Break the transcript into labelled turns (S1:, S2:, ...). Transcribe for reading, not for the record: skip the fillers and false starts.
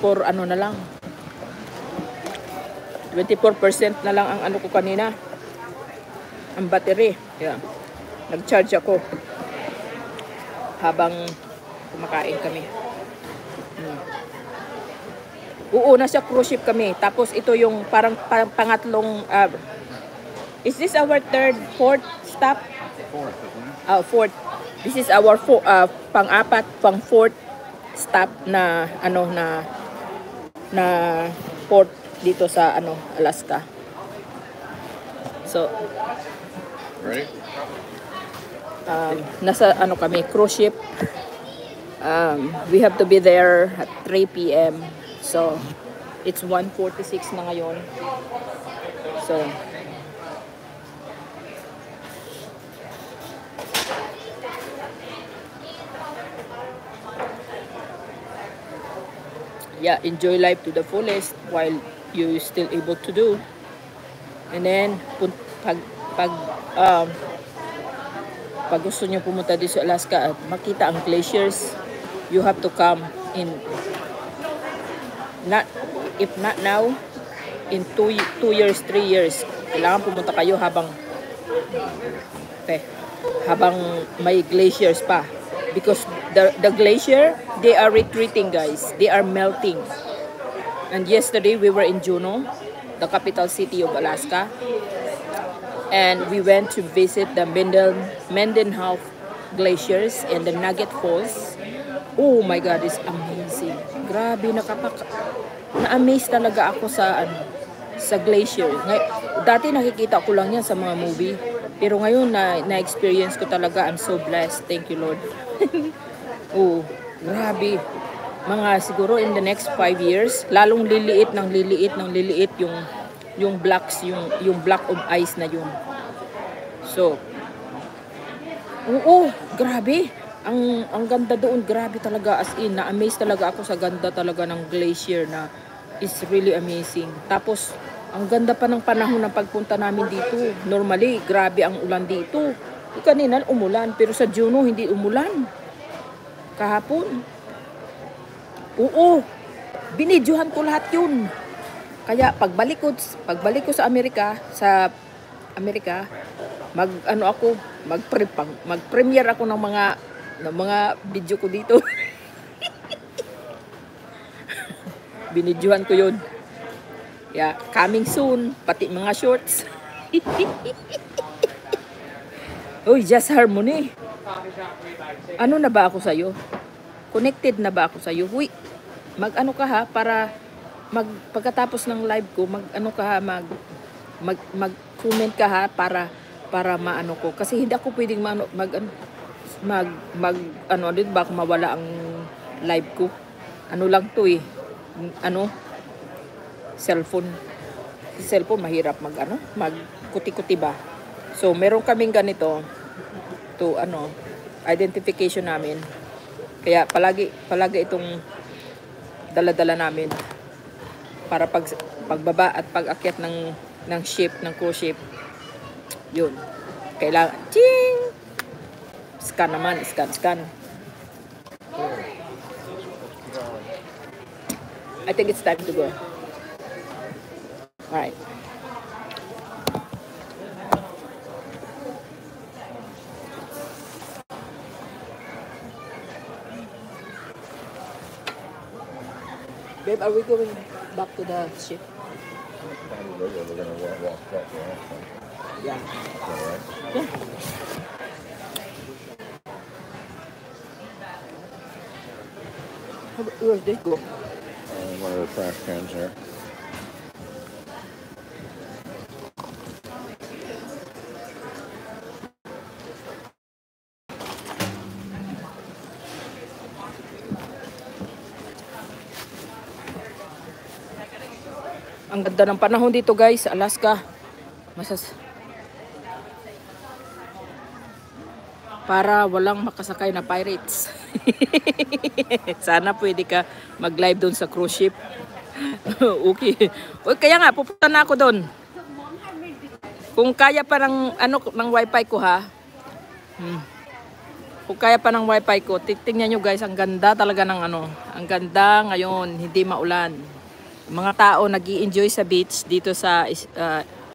S1: 24 ano na lang. 24% na lang ang ano ko kanina. Ang battery. Yeah. Nag-charge ako habang kumakain kami. Uuna sa cruise ship kami. Tapos ito yung parang pangatlong is this our fourth stop? Fourth. This is our pang-apat, pang-fourth stop na ano na port dito sa ano Alaska. So
S2: ready?
S1: Nasa ano kami cruise ship. We have to be there at 3 p.m. So it's 1:46 na ngayon. So yeah, enjoy life to the fullest while you still able to do. And then pag gusto nyo pumunta dito sa Alaska at makita ang glaciers, you have to come in if not now, in 2 years, 3 years. Kailangan pumunta kayo habang may glaciers pa. Because the glacier, they are retreating, guys. They are melting. And yesterday, we were in Juneau, the capital city of Alaska. And we went to visit the Mendenhall glaciers and the Nugget Falls. Oh my God, it's amazing. Grabe, na-amaze talaga ako sa glacier. Dati nakikita ko lang yan sa mga movie. Pero ngayon na-experience ko talaga. I'm so blessed. Thank you, Lord. Oh, grabe. Mga siguro in the next 5 years, lalong liliit yung blocks, yung block of ice na yun. So, oo, grabe. Ang ganda doon, grabe talaga, as in, na-amaze talaga ako sa ganda talaga ng glacier na is really amazing. Tapos, ang ganda pa ng panahon ng pagpunta namin dito. Normally, grabe ang ulan dito. Kanina umulan, pero sa Juneau hindi umulan. Kahapon. Oo, binidyohan ko lahat yun. Kaya pagbalik ko sa Amerika, mag-premiere ako ng mga video ko dito. Binidyohan ko yun. Yeah, coming soon, pati mga shorts. Uy, Just Harmony. Ano na ba ako sa'yo? Connected na ba ako sa'yo? Uy, mag-ano ka ha, para pagkatapos ng live ko, mag-comment ka ha, para maano ko. Kasi hindi ako pwedeng dito ba kung mawala ang live ko. Ano lang to eh. Cellphone mahirap magkuti-kuti ba. So meron kaming ganito to identification namin. Kaya palagi itong dala-dala namin para pagbaba at pag-akyat ng ship, ng cruise ship. Yun. Kailangan scan naman, scan. I think it's time to go. All right. Babe, are we going back to the ship?
S2: We're gonna walk back there.
S1: Yeah.
S2: All right.
S1: Yeah. Where did they go?
S2: One of the trash cans there.
S1: Ang ganda ng panahon dito, guys, sa Alaska. Para walang makasakay na pirates. Sana pwede ka mag-live doon sa cruise ship. Okay. O, kaya nga, pupunta na ako doon. Kung kaya pa ng wifi ko ha. Kung kaya pa ng wifi ko, tingnan nyo guys, ang ganda talaga ng ano. Ang ganda ngayon, hindi maulan. Mga tao nag-i-enjoy sa beach dito sa